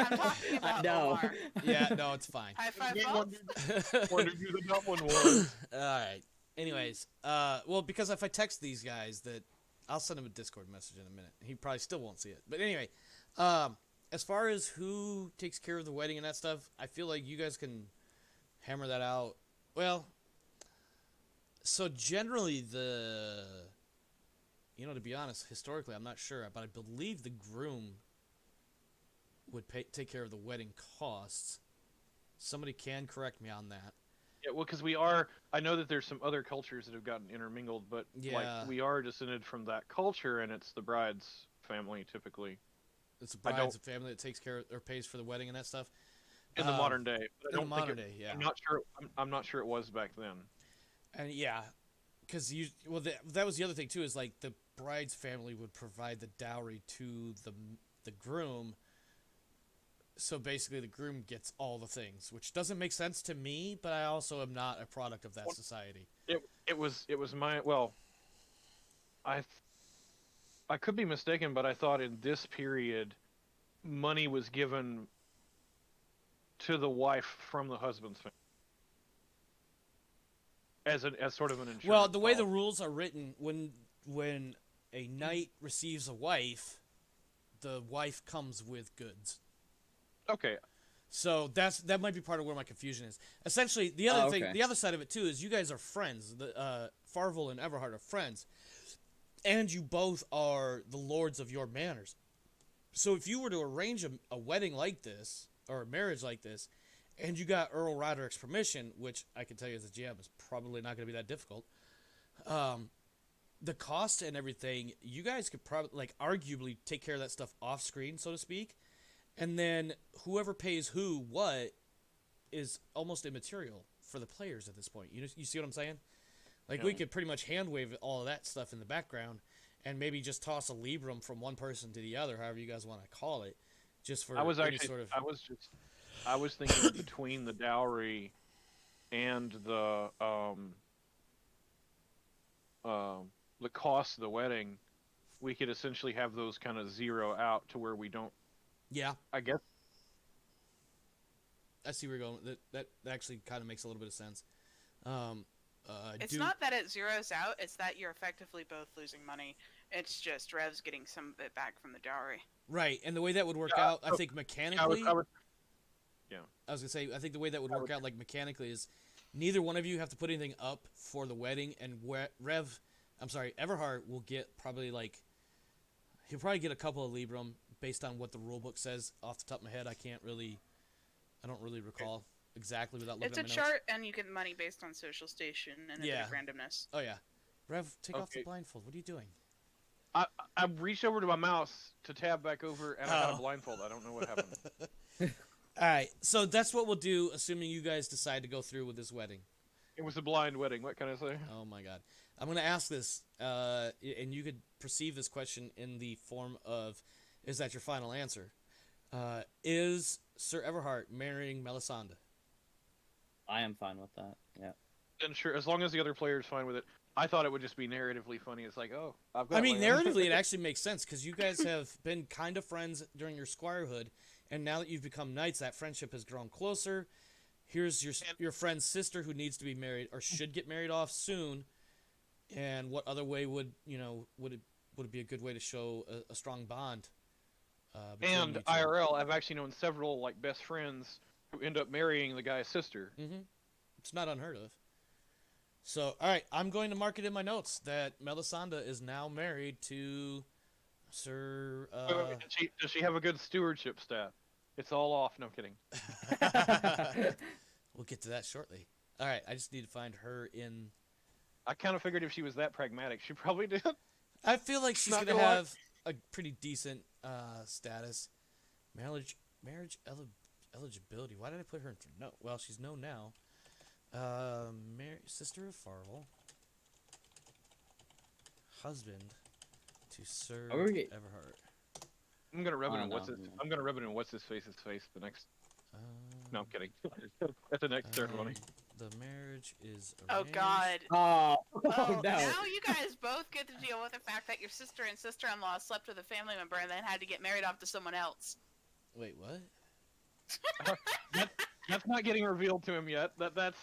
I'm talking about No. Omar. Yeah, no, it's fine. High five, Yeah, folks. wondered who the dumb one was. All right. Anyways, well, because if I text these guys, that I'll send him a Discord message in a minute. He probably still won't see it. But anyway, as far as who takes care of the wedding and that stuff, I feel like you guys can hammer that out. Well, so generally to be honest, historically, I'm not sure, but I believe the groom would take care of the wedding costs. Somebody can correct me on that. Yeah, well, because I know that there's some other cultures that have gotten intermingled, but Yeah. like we are descended from that culture, and it's the bride's family typically It's the I bride's don't- family that takes care of, or pays for the wedding and that stuff. in the modern day. But I In the don't modern think day, yeah. I'm not sure. I'm not sure it was back then. And yeah, because that was the other thing too, is like the bride's family would provide the dowry to the groom. So basically, the groom gets all the things, which doesn't make sense to me. But I also am not a product of that society. It was my well. I could be mistaken, but I thought in this period, money was given to the wife from the husband's family as sort of an insurance. Well, the way the policy. rules are written, when a knight receives a wife, the wife comes with goods. Okay, So that might be part of where my confusion is. Essentially, the other thing, okay. the other side of it too, is you guys are friends. Farvel and Everhard are friends, and you both are the lords of your manors. So if you were to arrange a wedding like this or a marriage like this, and you got Earl Roderick's permission, which I can tell you as a GM is probably not going to be that difficult. The cost and everything, you guys could probably arguably take care of that stuff off screen, so to speak. And then whoever pays who what is almost immaterial for the players at this point. You see what I'm saying? Like, we Yeah. could pretty much hand wave all of that stuff in the background and maybe just toss a Librum from one person to the other, however you guys want to call it, just for I was any actually sort of... I was thinking between the dowry and the cost of the wedding, we could essentially have those kind of zero out to where we don't. Yeah, I guess I see where you're going. That actually kind of makes a little bit of sense. It's not that it zeroes out, it's that you're effectively both losing money. It's just Rev's getting some of it back from the dowry. Right, and the way that would work Yeah, out, I so- think mechanically... I was I was gonna say, I think the way that would work out, mechanically, is neither one of you have to put anything up for the wedding, and Everhard will get probably he'll probably get a couple of Librum based on what the rule book says. Off the top of my head, I don't really recall exactly without looking It's a at my chart, notes. and you get money based on social station and a Yeah. bit of randomness. Oh yeah, Rev, take off the Okay. blindfold. What are you doing? I reached over to my mouse to tab back over, and I had Oh. a blindfold. I don't know what happened. All right, so that's what we'll do, assuming you guys decide to go through with this wedding. It was a blind wedding. What can I say? Oh my God, I'm gonna ask this, and you could perceive this question in the form of, "Is that your final answer?" Is Sir Everhard marrying Melisande? I am fine with that. Yeah. And sure, as long as the other player's fine with it. I thought it would just be narratively funny. It's like, oh, I've got. I mean, land. narratively, it actually makes sense because you guys have been kind of friends during your squirehood, and now that you've become knights, that friendship has grown closer. Here's your friend's sister who needs to be married or should get married off soon, and what other way would it be a good way to show a strong bond? Between And you two? IRL, I've actually known several best friends who end up marrying the guy's sister. It's not unheard of. So, all right, I'm going to mark it in my notes that Melisande is now married to Sir. Does she have a good stewardship stat? It's all off. No kidding. We'll get to that shortly. All right, I just need to find her in. I kind of figured if she was that pragmatic, she probably did. I feel like she's Not gonna gonna lie. have a pretty decent status. Marriage eligibility. Why did I put her in? No, well, she's known now. Sister of Farvel. Husband to Sir Are we- Everhart. I'm gonna rub it Oh, in no, what's his. no. I'm gonna rub it in what's his face's face the next. Um, No, I'm kidding. At the next ceremony. The marriage is Oh arranged. God. Oh, Oh, no. now you guys both get to deal with the fact that your sister and sister-in-law slept with a family member and then had to get married off to someone else. Wait, what? That's not getting revealed to him yet. That's.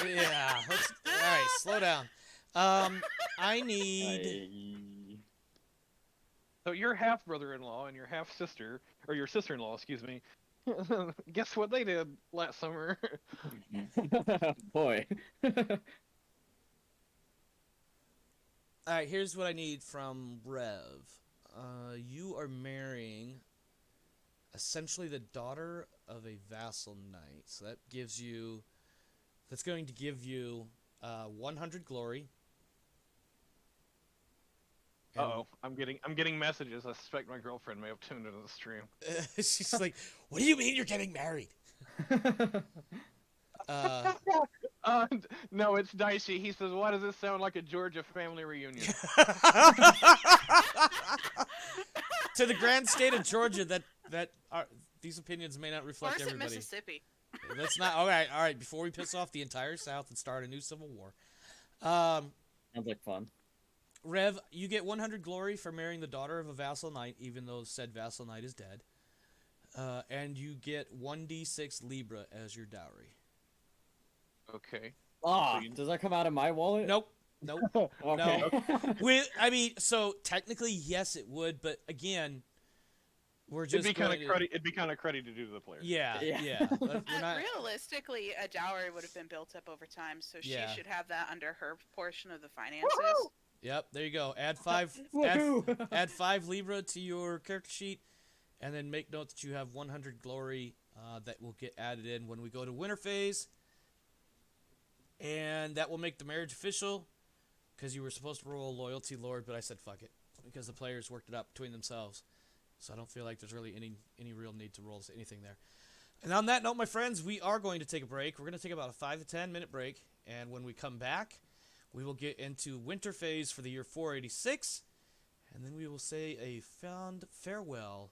Yeah. All right, slow down. I need. So your half brother-in-law and your half sister, or your sister-in-law, excuse me. Guess what they did last summer? Boy. All right, here's what I need from Rev. You are marrying essentially the daughter of a vassal knight. So that gives you. That's going to give you 100 glory. And Uh-oh, I'm getting messages. I suspect my girlfriend may have tuned into the stream. she's like, "What do you mean you're getting married?" No, it's Dicey. He says, "Why does this sound like a Georgia family reunion?" To the grand state of Georgia, these opinions may not Or reflect is it everybody. Mississippi? Let's not. All right. Before we piss off the entire South and start a new civil war, Sounds like fun. Rev, you get 100 glory for marrying the daughter of a vassal knight, even though said vassal knight is dead. And you get 1d6 Libra as your dowry. Okay. Ah, So you- does that come out of my wallet? Nope. Okay. So technically, yes, it would, but again, we're It'd just be kind going of to. cruddy. It'd be kind of cruddy to do to the player. Yeah. Yeah. We're not, Realistically, a dowry would have been built up over time, so Yeah. she should have that under her portion of the finances. Woohoo! Yep, there you go. Add 5 Woohoo! add 5 Libra to your character sheet, and then make note that you have 100 glory that will get added in when we go to winter phase. And that will make the marriage official, because you were supposed to roll a loyalty lord, but I said fuck it, because the players worked it out between themselves. So I don't feel like there's really any real need to roll anything there. And on that note, my friends, we are going to take a break. We're going to take about a 5 to 10 minute break, and when we come back, we will get into winter phase for the year 486, and then we will say a fond farewell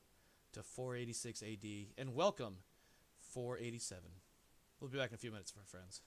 to 486 AD, and welcome 487. We'll be back in a few minutes, my friends.